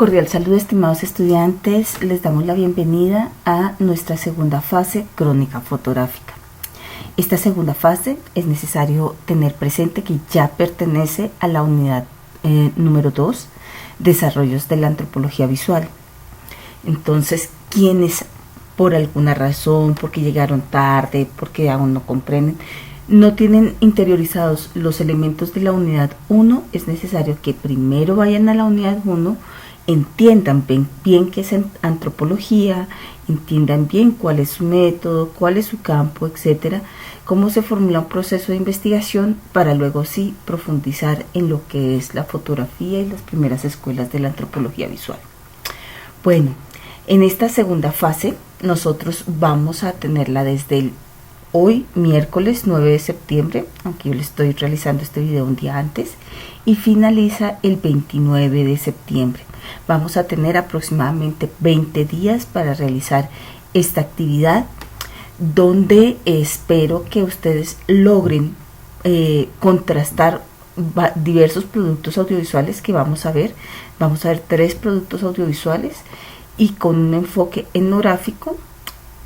Cordial saludo, estimados estudiantes. Les damos la bienvenida a nuestra segunda fase, crónica fotográfica. Esta segunda fase es necesario tener presente que ya pertenece a la unidad número 2, desarrollos de la antropología visual. Entonces, quienes por alguna razón, porque llegaron tarde, porque aún no comprenden, no tienen interiorizados los elementos de la unidad 1, es necesario que primero vayan a la unidad 1, entiendan bien qué es antropología, entiendan bien cuál es su método, cuál es su campo, etcétera, cómo se formula un proceso de investigación para luego sí profundizar en lo que es la fotografía y las primeras escuelas de la antropología visual. Bueno, en esta segunda fase nosotros vamos a tenerla desde hoy, miércoles 9 de septiembre, aunque yo le estoy realizando este video un día antes, y finaliza el 29 de septiembre. Vamos a tener aproximadamente 20 días para realizar esta actividad, donde espero que ustedes logren contrastar diversos productos audiovisuales que vamos a ver. Vamos a ver 3 productos audiovisuales y con un enfoque etnográfico,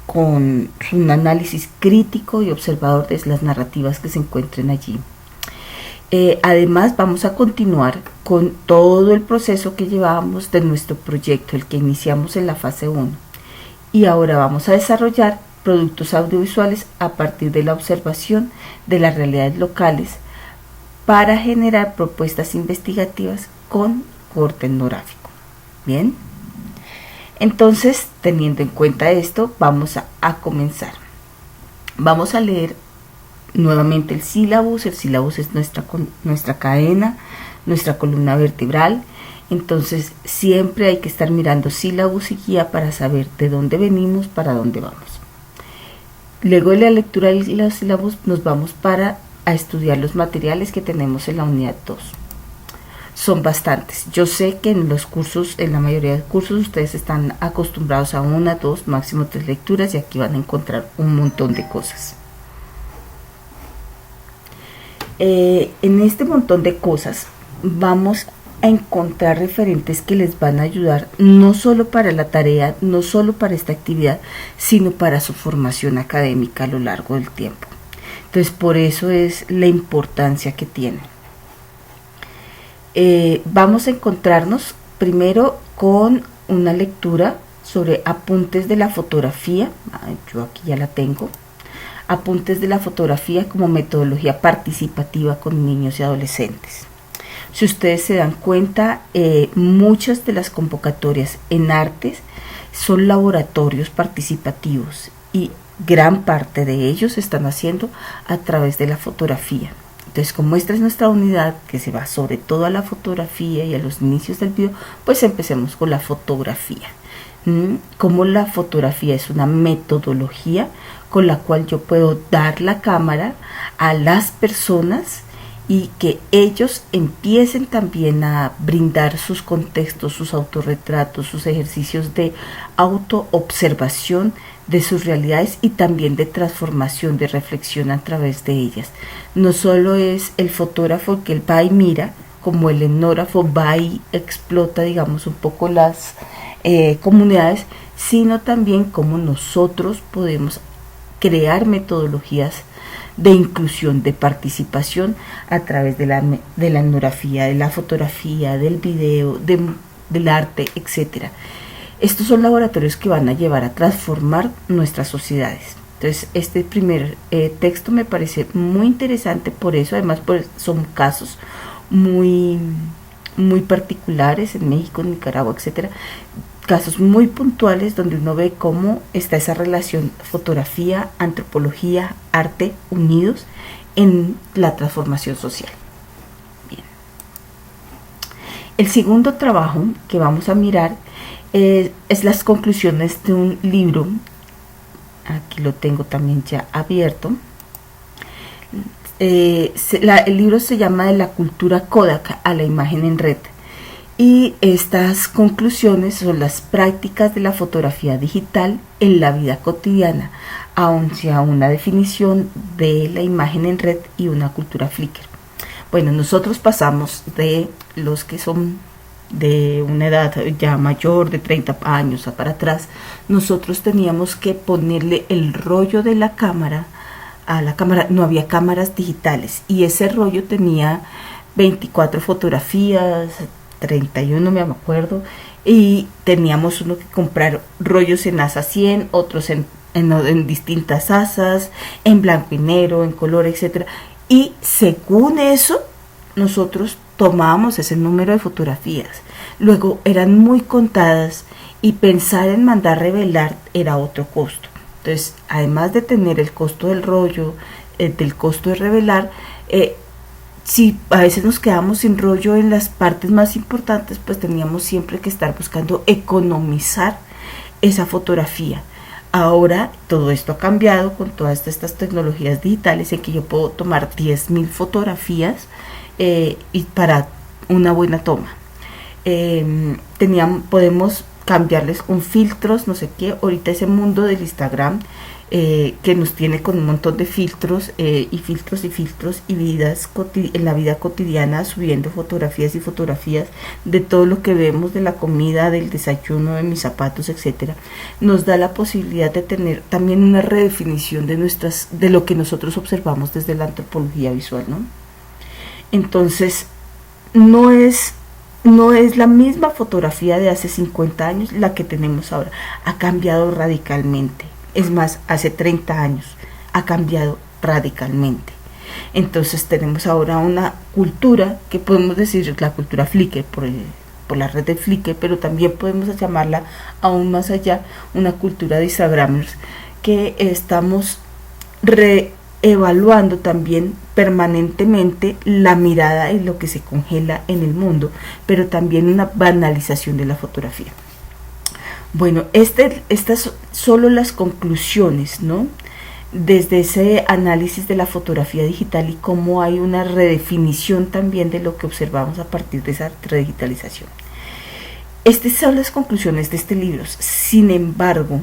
con un análisis crítico y observador de las narrativas que se encuentren allí. Además, vamos a continuar con todo el proceso que llevábamos de nuestro proyecto, el que iniciamos en la fase 1. Y ahora vamos a desarrollar productos audiovisuales a partir de la observación de las realidades locales para generar propuestas investigativas con corte etnográfico. Bien. Entonces, teniendo en cuenta esto, vamos a comenzar. Vamos a leer nuevamente el sílabus. El sílabus es nuestra cadena, nuestra columna vertebral. Entonces, siempre hay que estar mirando sílabus y guía para saber de dónde venimos, para dónde vamos. Luego de la lectura de los sílabus, nos vamos a estudiar los materiales que tenemos en la unidad 2. Son bastantes. Yo sé que en los cursos, en la mayoría de cursos, ustedes están acostumbrados a 1, 2, máximo 3 lecturas y aquí van a encontrar un montón de cosas. En este montón de cosas vamos a encontrar referentes que les van a ayudar no solo para la tarea, no solo para esta actividad, sino para su formación académica a lo largo del tiempo. Entonces, por eso es la importancia que tienen. Vamos a encontrarnos primero con una lectura sobre apuntes de la fotografía. Yo aquí ya la tengo. Apuntes de la fotografía como metodología participativa con niños y adolescentes. Si ustedes se dan cuenta, muchas de las convocatorias en artes son laboratorios participativos y gran parte de ellos se están haciendo a través de la fotografía. Entonces, como esta es nuestra unidad que se va sobre todo a la fotografía y a los inicios del video, pues empecemos con la fotografía. Como la fotografía es una metodología con la cual yo puedo dar la cámara a las personas y que ellos empiecen también a brindar sus contextos, sus autorretratos, sus ejercicios de autoobservación de sus realidades y también de transformación, de reflexión a través de ellas. No solo es el fotógrafo que él va y mira, como el etnógrafo va y explota, digamos, un poco las comunidades, sino también cómo nosotros podemos crear metodologías de inclusión, de participación a través de la etnografía, de la fotografía, del video, del arte, etc. Estos son laboratorios que van a llevar a transformar nuestras sociedades. Entonces, este primer texto me parece muy interesante por eso, además son casos muy particulares en México, en Nicaragua, etc. Casos muy puntuales donde uno ve cómo está esa relación fotografía, antropología, arte unidos en la transformación social. Bien. El segundo trabajo que vamos a mirar es las conclusiones de un libro. Aquí lo tengo también ya abierto. El libro se llama De la cultura Kodak a la imagen en red. Y estas conclusiones son las prácticas de la fotografía digital en la vida cotidiana, aun sea una definición de la imagen en red y una cultura Flickr. Bueno, nosotros pasamos de los que son de una edad ya mayor, de 30 años para atrás, nosotros teníamos que ponerle el rollo de la cámara a la cámara. No había cámaras digitales y ese rollo tenía 24 fotografías, 31 me acuerdo, y teníamos uno que comprar rollos en ASA 100, otros en distintas asas, en blanco y negro, en color, etcétera. Y según eso, nosotros tomábamos ese número de fotografías. Luego eran muy contadas y pensar en mandar revelar era otro costo. Entonces, además de tener el costo del rollo, del costo de revelar, si a veces nos quedamos sin rollo en las partes más importantes, pues teníamos siempre que estar buscando economizar esa fotografía. Ahora todo esto ha cambiado con todas estas tecnologías digitales en que yo puedo tomar 10.000 fotografías y para una buena toma. Podemos cambiarles con filtros, no sé qué. Ahorita ese mundo del Instagram que nos tiene con un montón de filtros y filtros y vidas en la vida cotidiana, subiendo fotografías y fotografías de todo lo que vemos, de la comida, del desayuno, de mis zapatos, etcétera, nos da la posibilidad de tener también una redefinición de lo que nosotros observamos desde la antropología visual, ¿no? Entonces, no es la misma fotografía de hace 50 años la que tenemos ahora. Ha cambiado radicalmente. Es más, hace 30 años ha cambiado radicalmente. Entonces tenemos ahora una cultura que podemos decir la cultura Flickr por la red de Flickr, pero también podemos llamarla aún más allá una cultura de Instagramers, que estamos reevaluando también permanentemente la mirada en lo que se congela en el mundo, pero también una banalización de la fotografía. Bueno, estas solo las conclusiones, ¿no? Desde ese análisis de la fotografía digital y cómo hay una redefinición también de lo que observamos a partir de esa redigitalización. Estas son las conclusiones de este libro. Sin embargo,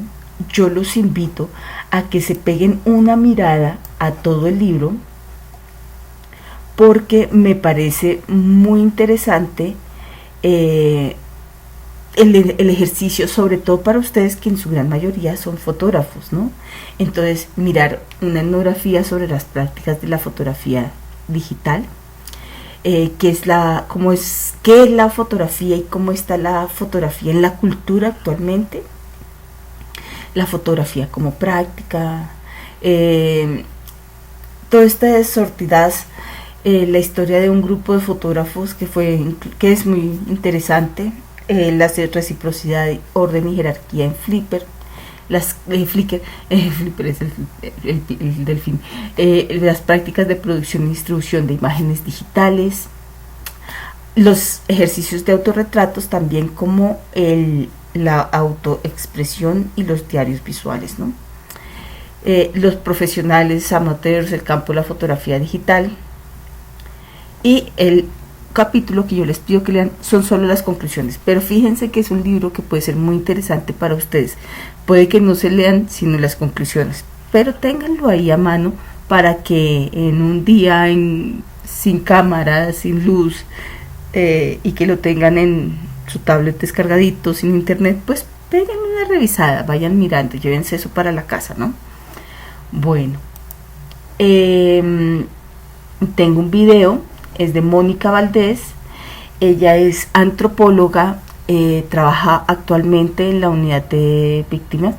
yo los invito a que se peguen una mirada a todo el libro, porque me parece muy interesante el ejercicio, sobre todo para ustedes que en su gran mayoría son fotógrafos, ¿no? Entonces, mirar una etnografía sobre las prácticas de la fotografía digital, qué es la fotografía y cómo está la fotografía en la cultura actualmente, la fotografía como práctica, todas estas sortidas, la historia de un grupo de fotógrafos que es muy interesante. La reciprocidad, orden y jerarquía en Flickr, Flickr es el delfín, las prácticas de producción y distribución de imágenes digitales, los ejercicios de autorretratos, también como la autoexpresión y los diarios visuales, ¿no? Los profesionales amateurs, el campo de la fotografía digital, y el capítulo que yo les pido que lean son solo las conclusiones, pero fíjense que es un libro que puede ser muy interesante para ustedes. Puede que no se lean sino las conclusiones, pero ténganlo ahí a mano para que en un día sin cámara, sin luz, y que lo tengan en su tablet descargadito, sin internet, pues peguen una revisada, vayan mirando, llévense eso para la casa, ¿no? Bueno, tengo un video. Es de Mónica Valdés. Ella es antropóloga, trabaja actualmente en la unidad de víctimas.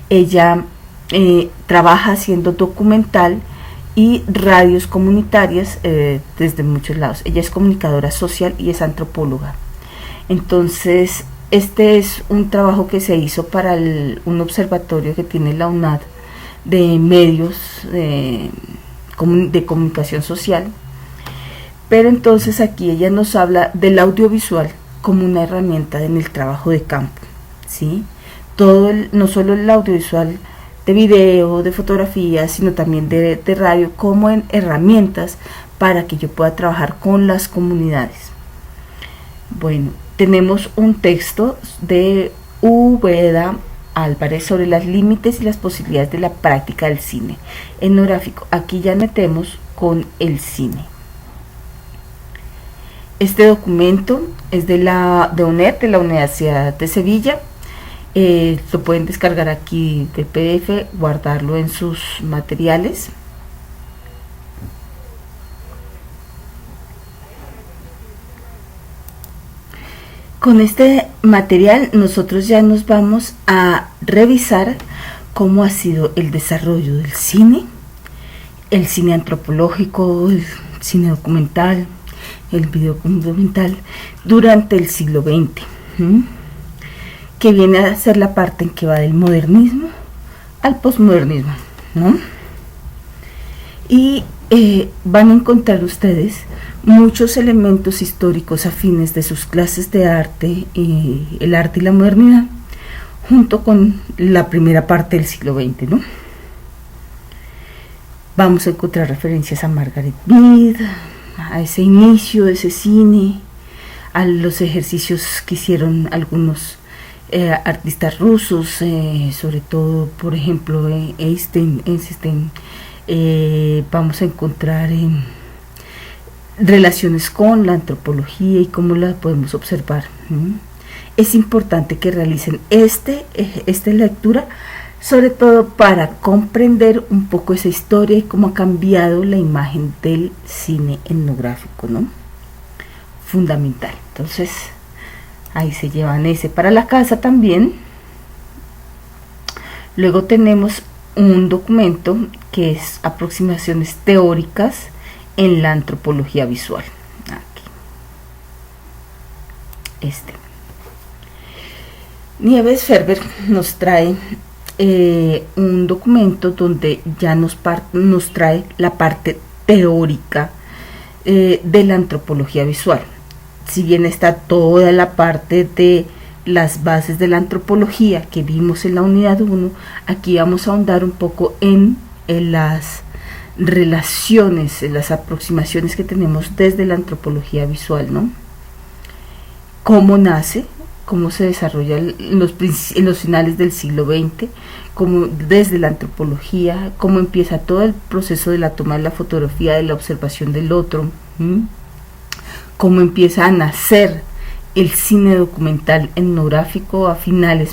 Ella trabaja haciendo documental y radios comunitarias desde muchos lados. Ella es comunicadora social y es antropóloga. Entonces, este es un trabajo que se hizo para un observatorio que tiene la UNAD de medios de comunicación social. Pero entonces aquí ella nos habla del audiovisual como una herramienta en el trabajo de campo, ¿sí? No solo el audiovisual de video, de fotografía, sino también de radio, como en herramientas para que yo pueda trabajar con las comunidades. Bueno, tenemos un texto de Úbeda Álvarez sobre los límites y las posibilidades de la práctica del cine etnográfico. Aquí ya metemos con el cine. Este documento es de UNED, de la Universidad de Sevilla. Lo pueden descargar aquí del PDF, guardarlo en sus materiales. Con este material nosotros ya nos vamos a revisar cómo ha sido el desarrollo del cine, el cine antropológico, el cine documental, el video documental durante el siglo XX, que viene a ser la parte en que va del modernismo al posmodernismo, ¿no? Y van a encontrar ustedes muchos elementos históricos afines de sus clases de arte, el arte y la modernidad, junto con la primera parte del siglo XX, ¿no? Vamos a encontrar referencias a Margaret Mead, a ese inicio de ese cine, a los ejercicios que hicieron algunos artistas rusos, sobre todo, por ejemplo, Einstein. Vamos a encontrar relaciones con la antropología y cómo la podemos observar. Es importante que realicen esta lectura, sobre todo para comprender un poco esa historia y cómo ha cambiado la imagen del cine etnográfico, ¿no? Fundamental. Entonces, ahí se llevan ese para la casa también. Luego tenemos un documento que es aproximaciones teóricas en la antropología visual. Aquí. Nieves Ferber nos trae un documento donde ya nos trae la parte teórica de la antropología visual. Si bien está toda la parte de las bases de la antropología que vimos en la unidad 1, aquí vamos a ahondar un poco en las relaciones, en las aproximaciones que tenemos desde la antropología visual, ¿no? Cómo nace, cómo se desarrolla en los finales del siglo XX, cómo desde la antropología, cómo empieza todo el proceso de la toma de la fotografía, de la observación del otro, cómo empieza a nacer el cine documental etnográfico a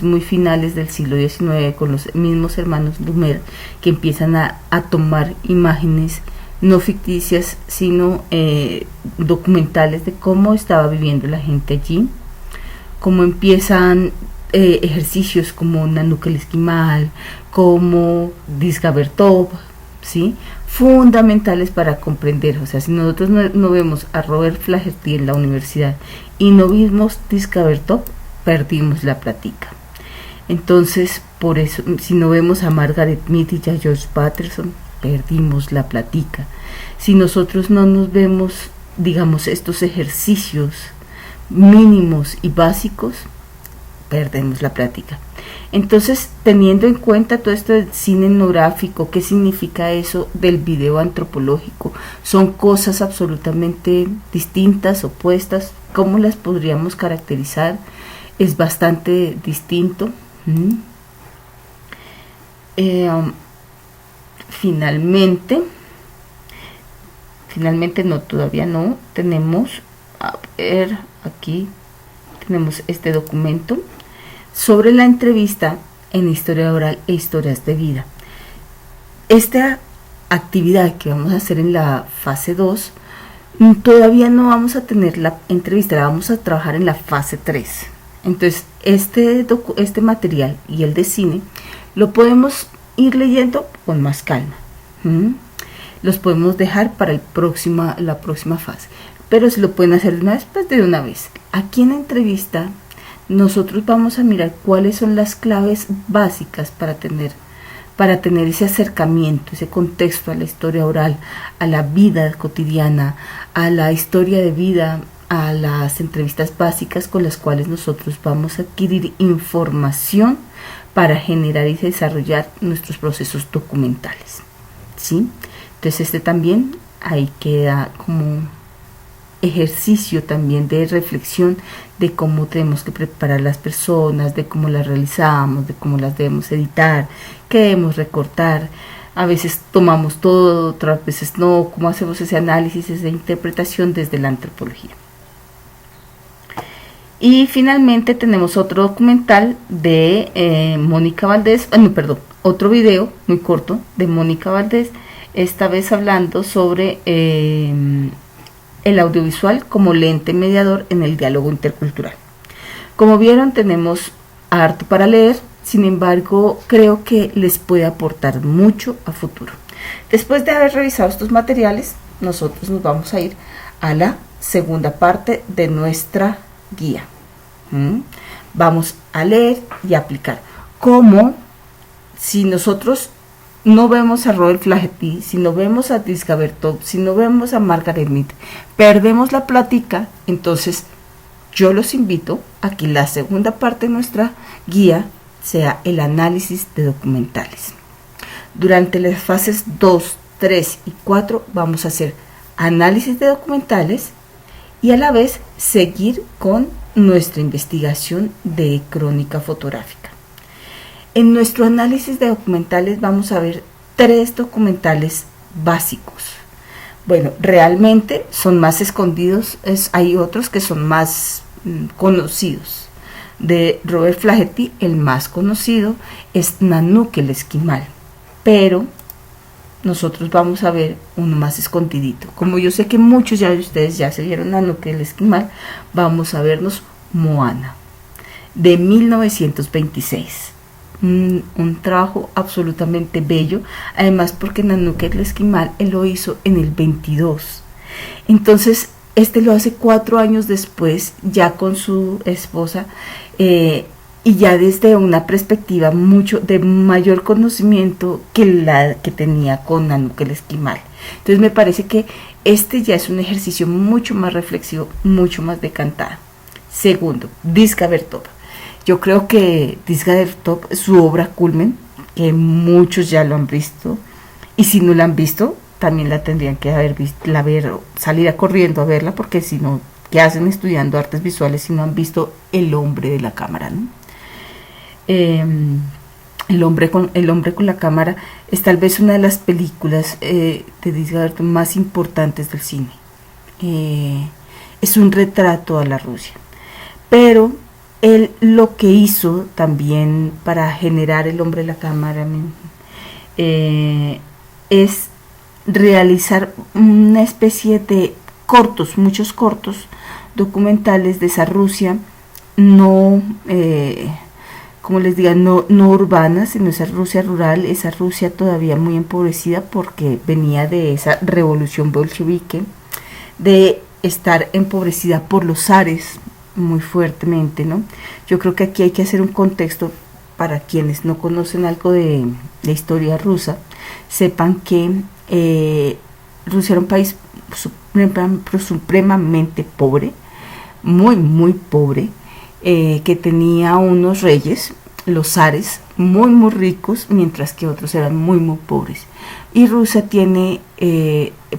muy finales del siglo XIX, con los mismos hermanos Lumière, que empiezan a tomar imágenes no ficticias, sino documentales de cómo estaba viviendo la gente allí, cómo empiezan ejercicios como Nanook el Esquimal, como Disga Bertov, ¿sí? Fundamentales para comprender. O sea, si nosotros no vemos a Robert Flaherty en la universidad y no vimos Disga Bertov, perdimos la plática. Entonces, por eso, si no vemos a Margaret Mead y a George Patterson, perdimos la plática. Si nosotros no nos vemos, digamos, estos ejercicios mínimos y básicos, perdemos la plática. Entonces, teniendo en cuenta todo esto del cine etnográfico, ¿qué significa eso del video antropológico? Son cosas absolutamente distintas, opuestas. ¿Cómo las podríamos caracterizar? Es bastante distinto. Finalmente no, todavía no. Tenemos, a ver, aquí tenemos este documento sobre la entrevista en historia oral e historias de vida. Esta actividad que vamos a hacer en la fase 2, todavía no vamos a tener la entrevista, la vamos a trabajar en la fase 3. Entonces, este material y el de cine lo podemos ir leyendo con más calma. Los podemos dejar para la próxima fase. Pero si lo pueden hacer de una vez, pues de una vez. Aquí en la entrevista, nosotros vamos a mirar cuáles son las claves básicas para tener ese acercamiento, ese contexto a la historia oral, a la vida cotidiana, a la historia de vida, a las entrevistas básicas con las cuales nosotros vamos a adquirir información para generar y desarrollar nuestros procesos documentales, ¿sí? Entonces también ahí queda como ejercicio también de reflexión de cómo tenemos que preparar las personas, de cómo las realizamos, de cómo las debemos editar, qué debemos recortar. A veces tomamos todo, otras veces no, cómo hacemos ese análisis, esa interpretación desde la antropología. Y finalmente tenemos otro documental de Mónica Valdés, otro video muy corto de Mónica Valdés, esta vez hablando sobre el audiovisual como lente mediador en el diálogo intercultural. Como vieron, tenemos harto para leer, sin embargo, creo que les puede aportar mucho a futuro. Después de haber revisado estos materiales, nosotros nos vamos a ir a la segunda parte de nuestra guía. Vamos a leer y aplicar cómo, si nosotros no vemos a Robert Flaherty, si no vemos a Dizka Bertov, si no vemos a Margaret Mead, perdemos la plática. Entonces yo los invito a que la segunda parte de nuestra guía sea el análisis de documentales. Durante las fases 2, 3 y 4 vamos a hacer análisis de documentales y a la vez seguir con nuestra investigación de crónica fotográfica. En nuestro análisis de documentales vamos a ver 3 documentales básicos. Bueno, realmente son más escondidos, hay otros que son más conocidos. De Robert Flaherty, el más conocido es Nanook el Esquimal, pero nosotros vamos a ver uno más escondidito. Como yo sé que muchos de ustedes ya se vieron Nanook el Esquimal, vamos a vernos Moana, de 1926. Un trabajo absolutamente bello, además porque Nanook el Esquimal él lo hizo en el 22. Entonces este lo hace 4 años después, ya con su esposa, y ya desde una perspectiva mucho de mayor conocimiento que la que tenía con Nanook el Esquimal. Entonces me parece que este ya es un ejercicio mucho más reflexivo, mucho más decantado. Segundo, Dizka Bertov. Yo creo que Dizka Bertov, su obra culmen, que muchos ya lo han visto, y si no la han visto, también la tendrían que haber visto, salir corriendo a verla, porque si no, ¿qué hacen estudiando artes visuales si no han visto El hombre de la cámara, ¿no? El hombre con la cámara es tal vez una de las películas de Dizka Bertov más importantes del cine. Es un retrato a la Rusia, pero él lo que hizo también para generar El hombre de la cámara es realizar una especie de muchos cortos documentales de esa Rusia no, como les diga, no urbana, sino esa Rusia rural, esa Rusia todavía muy empobrecida porque venía de esa revolución bolchevique, de estar empobrecida por los zares muy fuertemente, ¿no? Yo creo que aquí hay que hacer un contexto para quienes no conocen algo de la historia rusa, sepan que Rusia era un país supremamente pobre, muy pobre, que tenía unos reyes, los zares, muy ricos, mientras que otros eran muy pobres. Y Rusia tiene,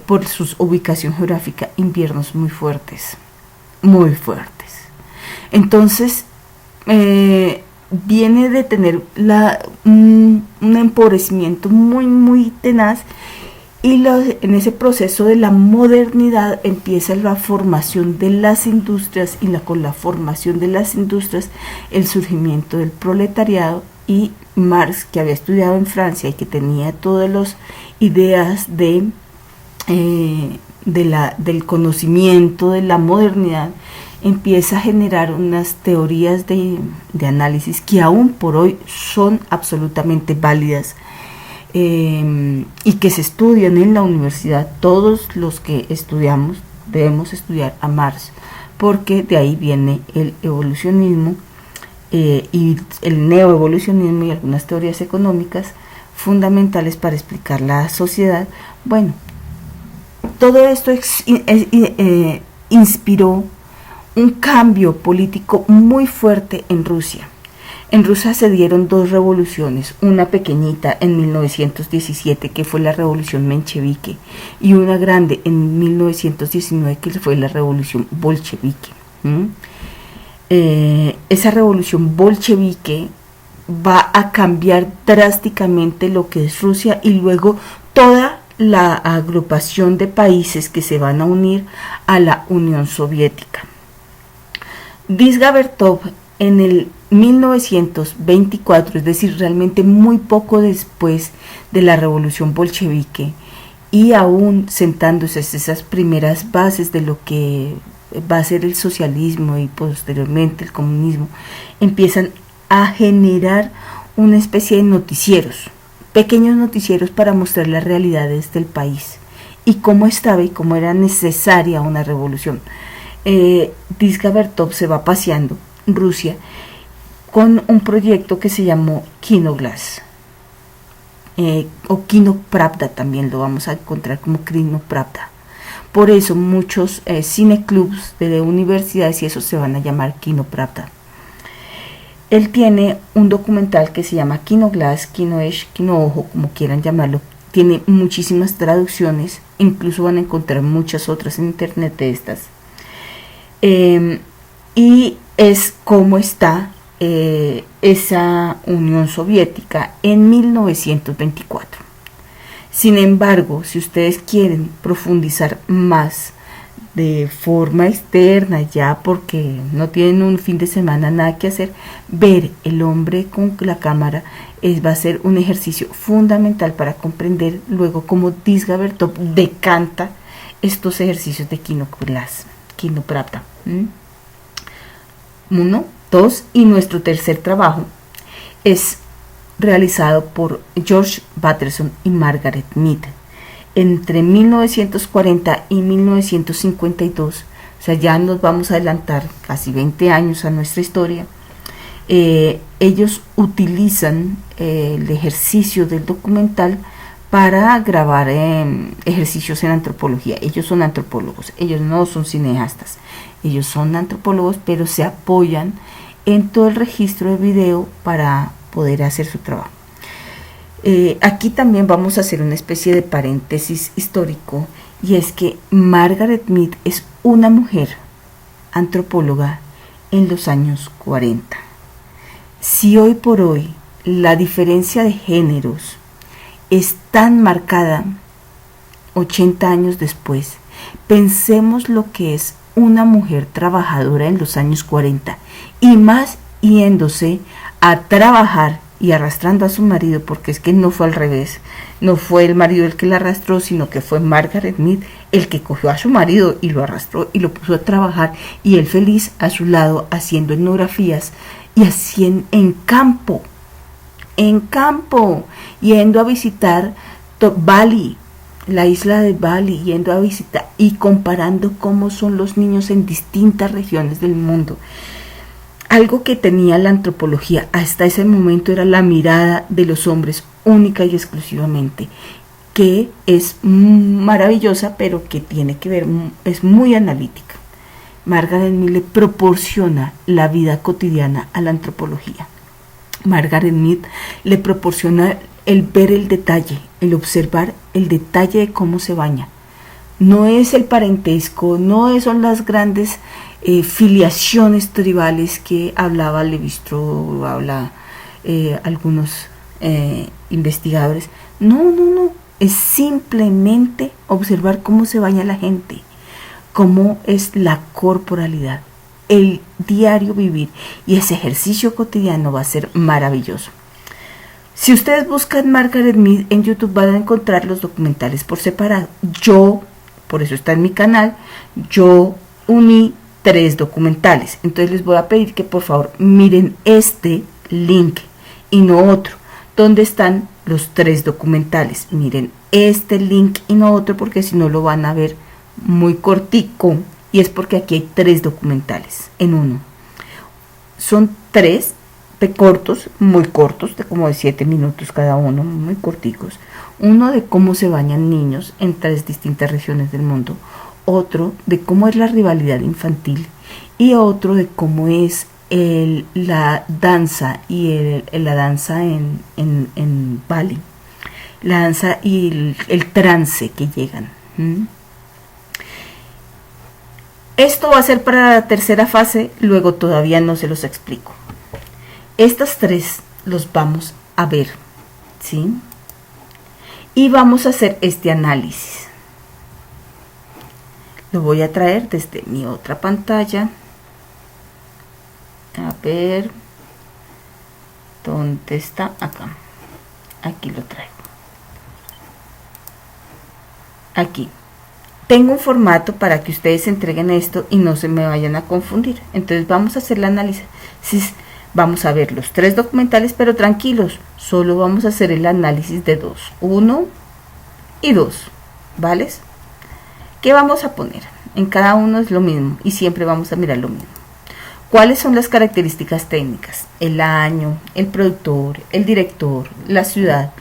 por su ubicación geográfica, inviernos muy fuertes. Entonces, viene de tener un empobrecimiento muy tenaz, y en ese proceso de la modernidad empieza la formación de las industrias, y con la formación de las industrias el surgimiento del proletariado. Y Marx, que había estudiado en Francia y que tenía todas las ideas del conocimiento de la modernidad, empieza a generar unas teorías de análisis que aún por hoy son absolutamente válidas, y que se estudian en la universidad. Todos los que estudiamos debemos estudiar a Marx, porque de ahí viene el evolucionismo, y el neoevolucionismo y algunas teorías económicas fundamentales para explicar la sociedad. Bueno, todo esto inspiró un cambio político muy fuerte en Rusia. En Rusia se dieron 2 revoluciones, una pequeñita en 1917, que fue la revolución menchevique, y una grande en 1919, que fue la revolución bolchevique. Esa revolución bolchevique va a cambiar drásticamente lo que es Rusia, y luego toda la agrupación de países que se van a unir a la Unión Soviética. Disga Bertov en el 1924, es decir, realmente muy poco después de la revolución bolchevique, y aún sentándose esas primeras bases de lo que va a ser el socialismo y posteriormente el comunismo, empiezan a generar una especie de noticieros, pequeños noticieros para mostrar las realidades del país y cómo estaba y cómo era necesaria una revolución. Disga Bertov se va paseando Rusia con un proyecto que se llamó Kinoglass, o Kino Pravda, también lo vamos a encontrar como Kino Pravda. Por eso muchos cineclubs de universidades y eso se van a llamar Kino Pravda. Él tiene un documental que se llama Kinoglass, Kinoesh, Kino Ojo, como quieran llamarlo. Tiene muchísimas traducciones, incluso van a encontrar muchas otras en internet de estas. Y es cómo está esa Unión Soviética en 1924. Sin embargo, si ustedes quieren profundizar más de forma externa, ya porque no tienen un fin de semana nada que hacer, ver El hombre con la cámara va a ser un ejercicio fundamental para comprender luego cómo Disga Bertov decanta estos ejercicios de Kinoglass, Kino Pravda. 1, 2, y nuestro tercer trabajo es realizado por George Batterson y Margaret Mead entre 1940 y 1952, o sea, ya nos vamos a adelantar casi 20 años a nuestra historia. Ellos utilizan el ejercicio del documental para grabar ejercicios en antropología. Ellos son antropólogos, ellos no son cineastas, ellos son antropólogos, pero se apoyan en todo el registro de video para poder hacer su trabajo. Aquí también vamos a hacer una especie de paréntesis histórico, y es que Margaret Mead es una mujer antropóloga en los años 40. Si hoy por hoy la diferencia de géneros es tan marcada 80 años después, pensemos lo que es una mujer trabajadora en los años 40, y más yéndose a trabajar y arrastrando a su marido, porque es que no fue al revés, no fue el marido el que la arrastró, sino que fue Margaret Mead el que cogió a su marido y lo arrastró y lo puso a trabajar, y él feliz a su lado haciendo etnografías y haciendo en campo, yendo a visitar Bali, la isla de Bali, yendo a visitar y comparando cómo son los niños en distintas regiones del mundo. Algo que tenía la antropología hasta ese momento era la mirada de los hombres única y exclusivamente, que es maravillosa, pero que tiene que ver, es muy analítica. Margaret Mead le proporciona la vida cotidiana a la antropología. Margaret Mead le proporciona el ver el detalle, el observar el detalle de cómo se baña. No es el parentesco, no son las grandes filiaciones tribales que hablaba Levi-Strauss, habla algunos investigadores. No, es simplemente observar cómo se baña la gente, cómo es la corporalidad, el diario vivir, y ese ejercicio cotidiano va a ser maravilloso. Si ustedes buscan Margaret Mead en YouTube van a encontrar los documentales por separado. Por eso está en mi canal, yo uní 3 documentales. Entonces les voy a pedir que por favor miren este link y no otro, donde están los 3 documentales. Miren este link y no otro, porque si no lo van a ver muy cortico, y es porque aquí hay 3 documentales en uno. Son 3 cortos, muy cortos, de como de 7 minutos cada uno, muy corticos. Uno de cómo se bañan niños en 3 distintas regiones del mundo, otro de cómo es la rivalidad infantil, y otro de cómo es la danza y la danza en Bali, la danza y el trance que llegan. Esto va a ser para la tercera fase, luego todavía no se los explico. Estas 3 los vamos a ver, ¿sí? Y vamos a hacer este análisis. Lo voy a traer desde mi otra pantalla. A ver, ¿dónde está? Acá. Aquí lo traigo. Aquí. Tengo un formato para que ustedes entreguen esto y no se me vayan a confundir. Entonces vamos a hacer el análisis. Vamos a ver los 3 documentales, pero tranquilos. Solo vamos a hacer el análisis de 2. 1 y 2. ¿Vale? ¿Qué vamos a poner? En cada uno es lo mismo y siempre vamos a mirar lo mismo. ¿Cuáles son las características técnicas? El año, el productor, el director, la ciudad,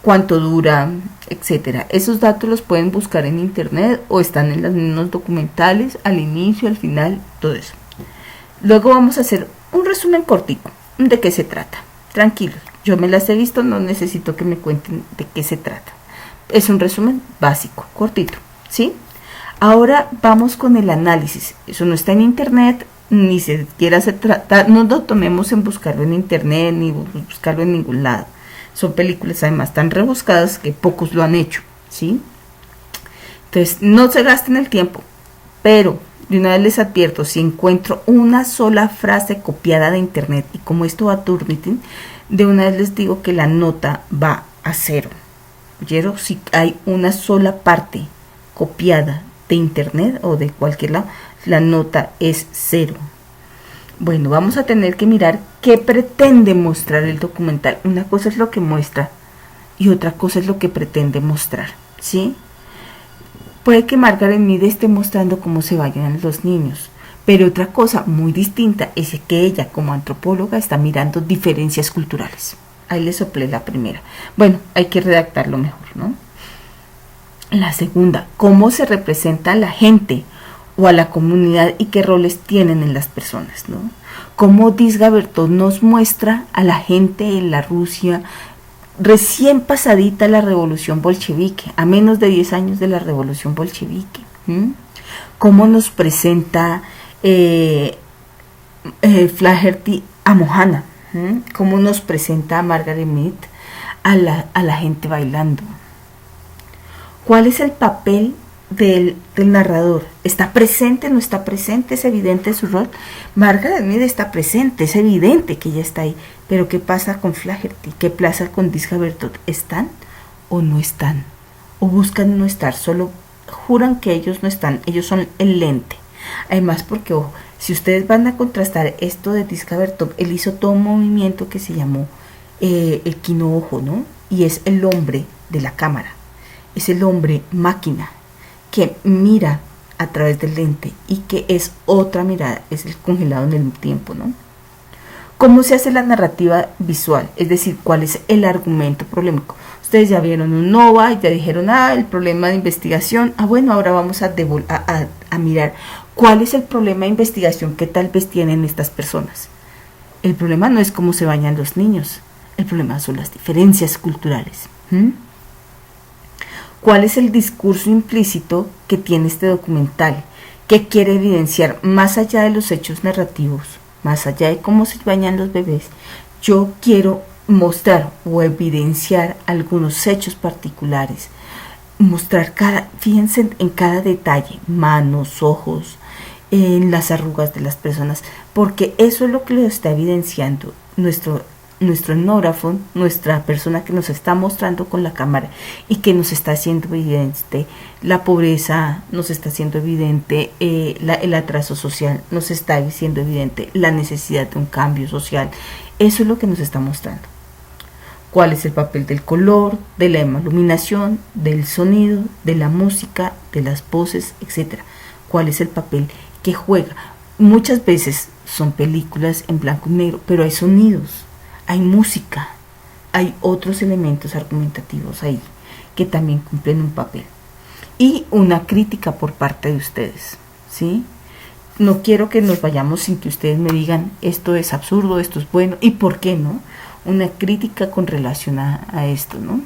cuánto dura, etcétera. Esos datos los pueden buscar en internet o están en los mismos documentales, al inicio, al final, todo eso. Luego vamos a hacer un resumen cortico. ¿De qué se trata? Tranquilos, yo me las he visto, no necesito que me cuenten de qué se trata. Es un resumen básico, cortito, ¿sí? Ahora vamos con el análisis. Eso no está en internet, ni siquiera se trata, no lo tomemos en buscarlo en internet, ni buscarlo en ningún lado. Son películas además tan rebuscadas que pocos lo han hecho, ¿sí? Entonces, no se gasten el tiempo, pero de una vez les advierto, si encuentro una sola frase copiada de internet, y como esto va a Turnitin, de una vez les digo que la nota va a 0. ¿Oyeron? Si hay una sola parte copiada de internet o de cualquier lado, la nota es 0. Bueno, vamos a tener que mirar qué pretende mostrar el documental. Una cosa es lo que muestra y otra cosa es lo que pretende mostrar, ¿sí? Puede que Margaret Mead esté mostrando cómo se vayan los niños, pero otra cosa muy distinta es que ella como antropóloga está mirando diferencias culturales. Ahí le soplé la primera. Bueno, hay que redactarlo mejor, ¿no? La segunda, cómo se representa a la gente o a la comunidad y qué roles tienen en las personas, ¿no? Cómo Disga Bertov nos muestra a la gente en la Rusia recién pasadita la revolución bolchevique, a menos de 10 años de la revolución bolchevique. Cómo nos presenta Flaherty a Mohana, cómo nos presenta a Margaret Mead a la gente bailando. ¿Cuál es el papel del narrador? ¿Está presente? ¿No está presente? ¿Es evidente su rol? Margaret Mead está presente, es evidente que ella está ahí. Pero ¿qué pasa con Flaherty? ¿Qué pasa con Disga Bertov? ¿Están o no están? ¿O buscan no estar? Solo juran que ellos no están. Ellos son el lente. Además, porque, ojo, si ustedes van a contrastar esto de Disga Bertov, él hizo todo un movimiento que se llamó el kino ojo, ¿no? Y es el hombre de la cámara. Es el hombre máquina que mira a través del lente y que es otra mirada, es el congelado en el tiempo, ¿no? ¿Cómo se hace la narrativa visual? Es decir, ¿cuál es el argumento problemático? Ustedes ya vieron un NOVA y ya dijeron, el problema de investigación. Bueno, ahora vamos a mirar cuál es el problema de investigación que tal vez tienen estas personas. El problema no es cómo se bañan los niños, el problema son las diferencias culturales. ¿Cuál es el discurso implícito que tiene este documental? ¿Qué quiere evidenciar más allá de los hechos narrativos? Más allá de cómo se bañan los bebés, yo quiero mostrar o evidenciar algunos hechos particulares, mostrar fíjense en cada detalle, manos, ojos, en las arrugas de las personas, porque eso es lo que lo está evidenciando nuestro etnógrafo, nuestra persona que nos está mostrando con la cámara y que nos está haciendo evidente la pobreza, nos está haciendo evidente el atraso social, nos está haciendo evidente la necesidad de un cambio social. Eso es lo que nos está mostrando. ¿Cuál es el papel del color, de la iluminación, del sonido, de la música, de las voces, etcétera? ¿Cuál es el papel que juega? Muchas veces son películas en blanco y negro, pero hay sonidos, hay música, hay otros elementos argumentativos ahí que también cumplen un papel. Y una crítica por parte de ustedes, ¿sí? No quiero que nos vayamos sin que ustedes me digan esto es absurdo, esto es bueno, y por qué no. Una crítica con relación a esto, ¿no?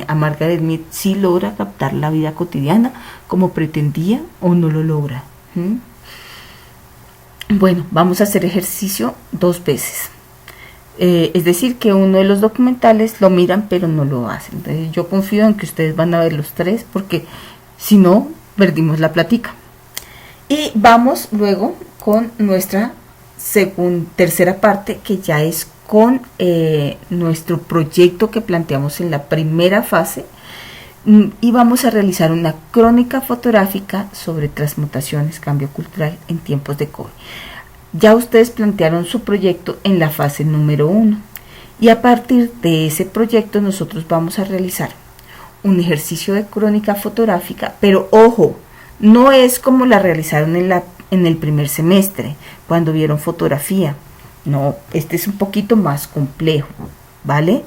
A Margaret Mead sí logra captar la vida cotidiana como pretendía o no lo logra. Bueno, vamos a hacer ejercicio 2 veces. Es decir, que uno de los documentales lo miran pero no lo hacen. Entonces yo confío en que ustedes van a ver los 3 porque si no, perdimos la plática. Y vamos luego con nuestra tercera parte, que ya es con nuestro proyecto que planteamos en la primera fase, y vamos a realizar una crónica fotográfica sobre transmutaciones, cambio cultural en tiempos de COVID. Ya ustedes plantearon su proyecto en la fase número 1, y a partir de ese proyecto nosotros vamos a realizar un ejercicio de crónica fotográfica, pero ojo, no es como la realizaron en el primer semestre, cuando vieron fotografía. No, este es un poquito más complejo, ¿vale?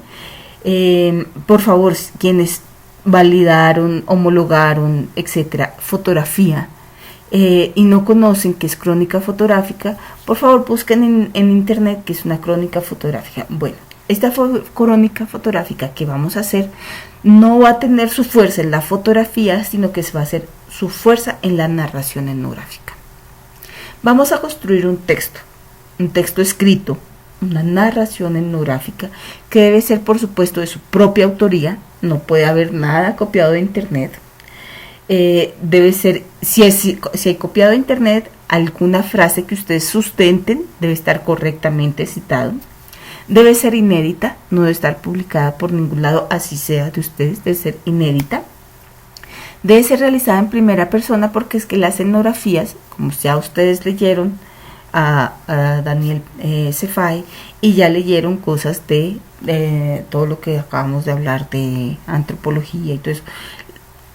Por favor, quienes validaron, homologaron, etcétera, fotografía, y no conocen qué es crónica fotográfica, por favor busquen en internet qué es una crónica fotográfica. Bueno, esta crónica fotográfica que vamos a hacer no va a tener su fuerza en la fotografía, sino que va a ser su fuerza en la narración etnográfica. Vamos a construir un texto escrito, una narración etnográfica, que debe ser, por supuesto, de su propia autoría. No puede haber nada copiado de internet. Debe ser, si hay copiado de internet, alguna frase que ustedes sustenten debe estar correctamente citado. Debe ser inédita, no debe estar publicada por ningún lado, así sea de ustedes, debe ser inédita. Debe ser realizada en primera persona, porque es que las etnografías, como ya ustedes leyeron a Daniel Cefay, y ya leyeron cosas de todo lo que acabamos de hablar de antropología y todo eso,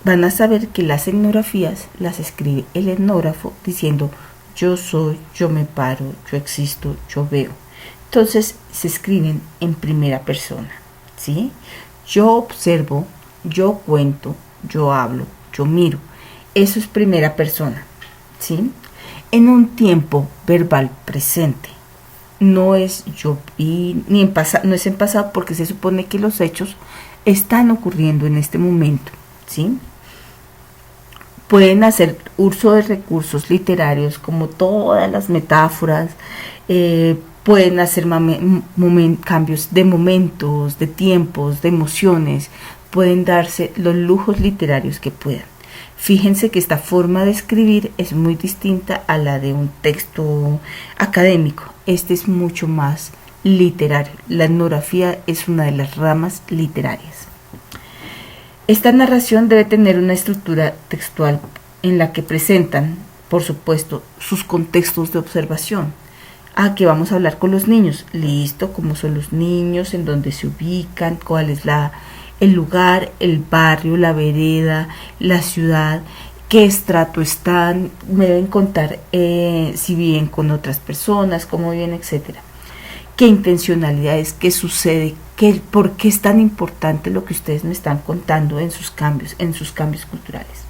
van a saber que las etnografías las escribe el etnógrafo diciendo: yo soy, yo me paro, yo existo, yo veo. Entonces se escriben en primera persona, ¿sí? Yo observo, yo cuento, yo hablo, yo miro. Eso es primera persona, ¿sí? En un tiempo verbal presente. No es yo vi, ni en pasado, no es en pasado, porque se supone que los hechos están ocurriendo en este momento, ¿sí? Pueden hacer uso de recursos literarios como todas las metáforas, pueden hacer cambios de momentos, de tiempos, de emociones, pueden darse los lujos literarios que puedan. Fíjense que esta forma de escribir es muy distinta a la de un texto académico. Este es mucho más literario. La etnografía es una de las ramas literarias. Esta narración debe tener una estructura textual en la que presentan, por supuesto, sus contextos de observación. Que vamos a hablar con los niños. Listo, cómo son los niños, en dónde se ubican, cuál es el lugar, el barrio, la vereda, la ciudad, qué estrato están, me deben contar si viven con otras personas, cómo viven, etcétera. Qué intencionalidades, qué sucede, por qué es tan importante lo que ustedes me están contando en sus cambios culturales.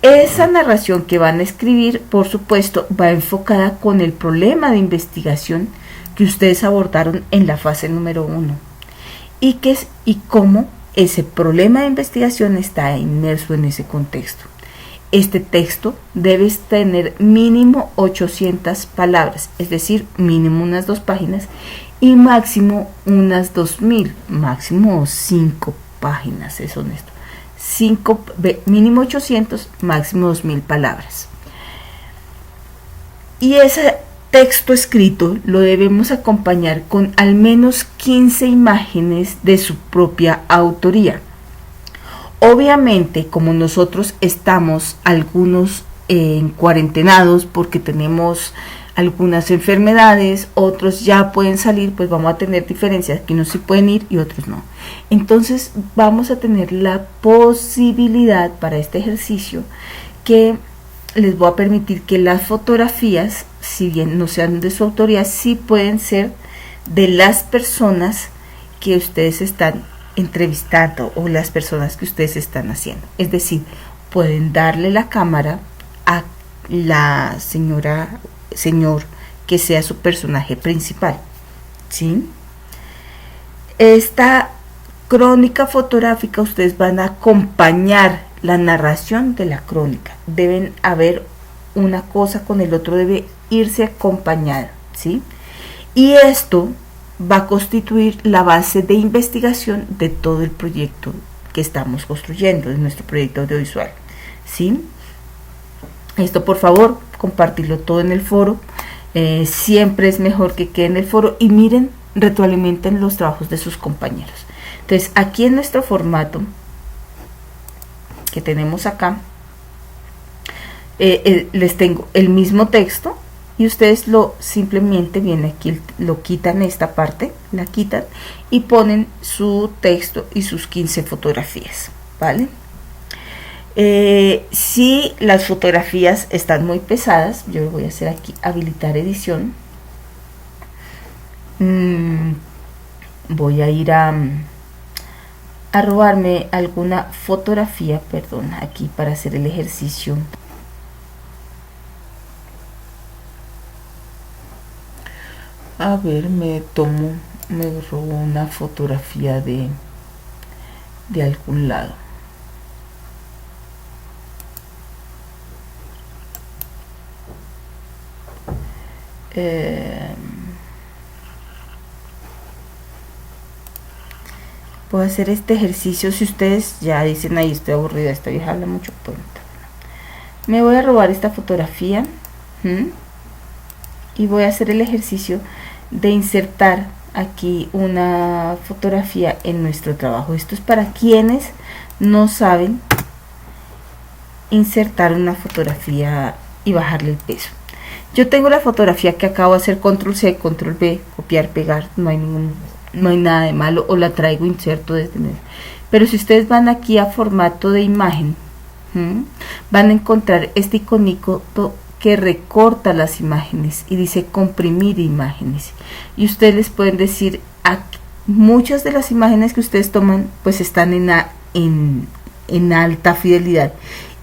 Esa narración que van a escribir, por supuesto, va enfocada con el problema de investigación que ustedes abordaron en la fase número 1. Y cómo ese problema de investigación está inmerso en ese contexto. Este texto debe tener mínimo 800 palabras, es decir, mínimo unas 2 páginas y máximo unas 2000, máximo 5 páginas, es honesto. Mínimo 800, máximo 2000 palabras. Y ese texto escrito lo debemos acompañar con al menos 15 imágenes de su propia autoría. Obviamente, como nosotros estamos algunos cuarentenados porque tenemos algunas enfermedades, otros ya pueden salir, pues vamos a tener diferencias, que unos sí pueden ir y otros no. Entonces vamos a tener la posibilidad para este ejercicio que les voy a permitir que las fotografías, si bien no sean de su autoría, sí pueden ser de las personas que ustedes están entrevistando o las personas que ustedes están haciendo. Es decir, pueden darle la cámara a la señor que sea su personaje principal, ¿sí? Esta crónica fotográfica ustedes van a acompañar la narración de la crónica. Deben haber una cosa con el otro, debe irse acompañada, ¿sí? Y esto va a constituir la base de investigación de todo el proyecto que estamos construyendo, de nuestro proyecto audiovisual, ¿sí? Esto por favor, compartirlo todo en el foro. Siempre es mejor que quede en el foro y miren, retroalimenten los trabajos de sus compañeros. Entonces aquí en nuestro formato que tenemos acá, les tengo el mismo texto y ustedes simplemente vienen aquí, lo quitan esta parte, la quitan y ponen su texto y sus 15 fotografías, ¿vale? Si las fotografías están muy pesadas, yo voy a hacer aquí habilitar edición. Voy a ir a robarme alguna fotografía, perdón, aquí para hacer el ejercicio. A ver, me robo una fotografía de algún lado. Puedo hacer este ejercicio. Si ustedes ya dicen, ahí estoy aburrida, esta vieja habla mucho, pues me voy a robar esta fotografía y voy a hacer el ejercicio de insertar aquí una fotografía en nuestro trabajo. Esto es para quienes no saben insertar una fotografía y bajarle el peso. Yo tengo la fotografía que acabo de hacer, control C, control V, copiar, pegar, no hay nada de malo, o la traigo inserto desde medio. Pero si ustedes van aquí a formato de imagen, van a encontrar este icónico que recorta las imágenes y dice comprimir imágenes, y ustedes les pueden decir, muchas de las imágenes que ustedes toman pues están en alta fidelidad,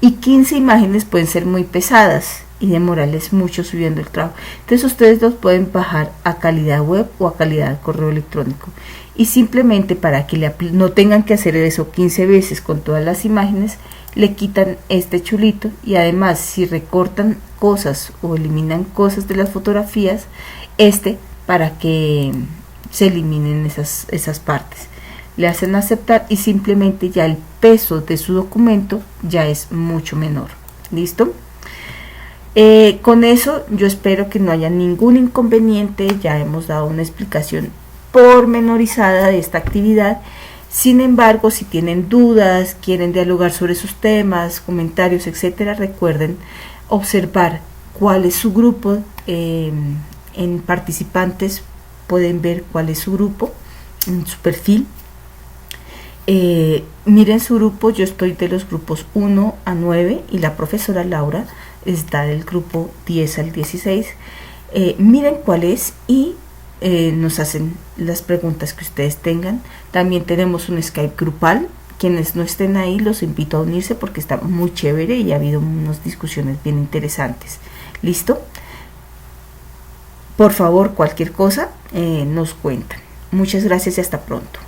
y 15 imágenes pueden ser muy pesadas y demorarles mucho subiendo el trabajo. Entonces ustedes los pueden bajar a calidad web o a calidad correo electrónico, y simplemente para que no tengan que hacer eso 15 veces con todas las imágenes, le quitan este chulito. Y además, si recortan cosas o eliminan cosas de las fotografías, para que se eliminen esas partes, le hacen aceptar y simplemente ya el peso de su documento ya es mucho menor. ¿Listo? Con eso yo espero que no haya ningún inconveniente. Ya hemos dado una explicación pormenorizada de esta actividad. Sin embargo, si tienen dudas, quieren dialogar sobre sus temas, comentarios, etcétera, recuerden observar cuál es su grupo. En participantes pueden ver cuál es su grupo en su perfil. Miren su grupo. Yo estoy de los grupos 1 a 9 y la profesora Laura está del grupo 10 al 16. Miren cuál es y nos hacen las preguntas que ustedes tengan. También tenemos un Skype grupal. Quienes no estén ahí, los invito a unirse porque está muy chévere y ha habido unas discusiones bien interesantes. ¿Listo? Por favor, cualquier cosa nos cuentan. Muchas gracias y hasta pronto.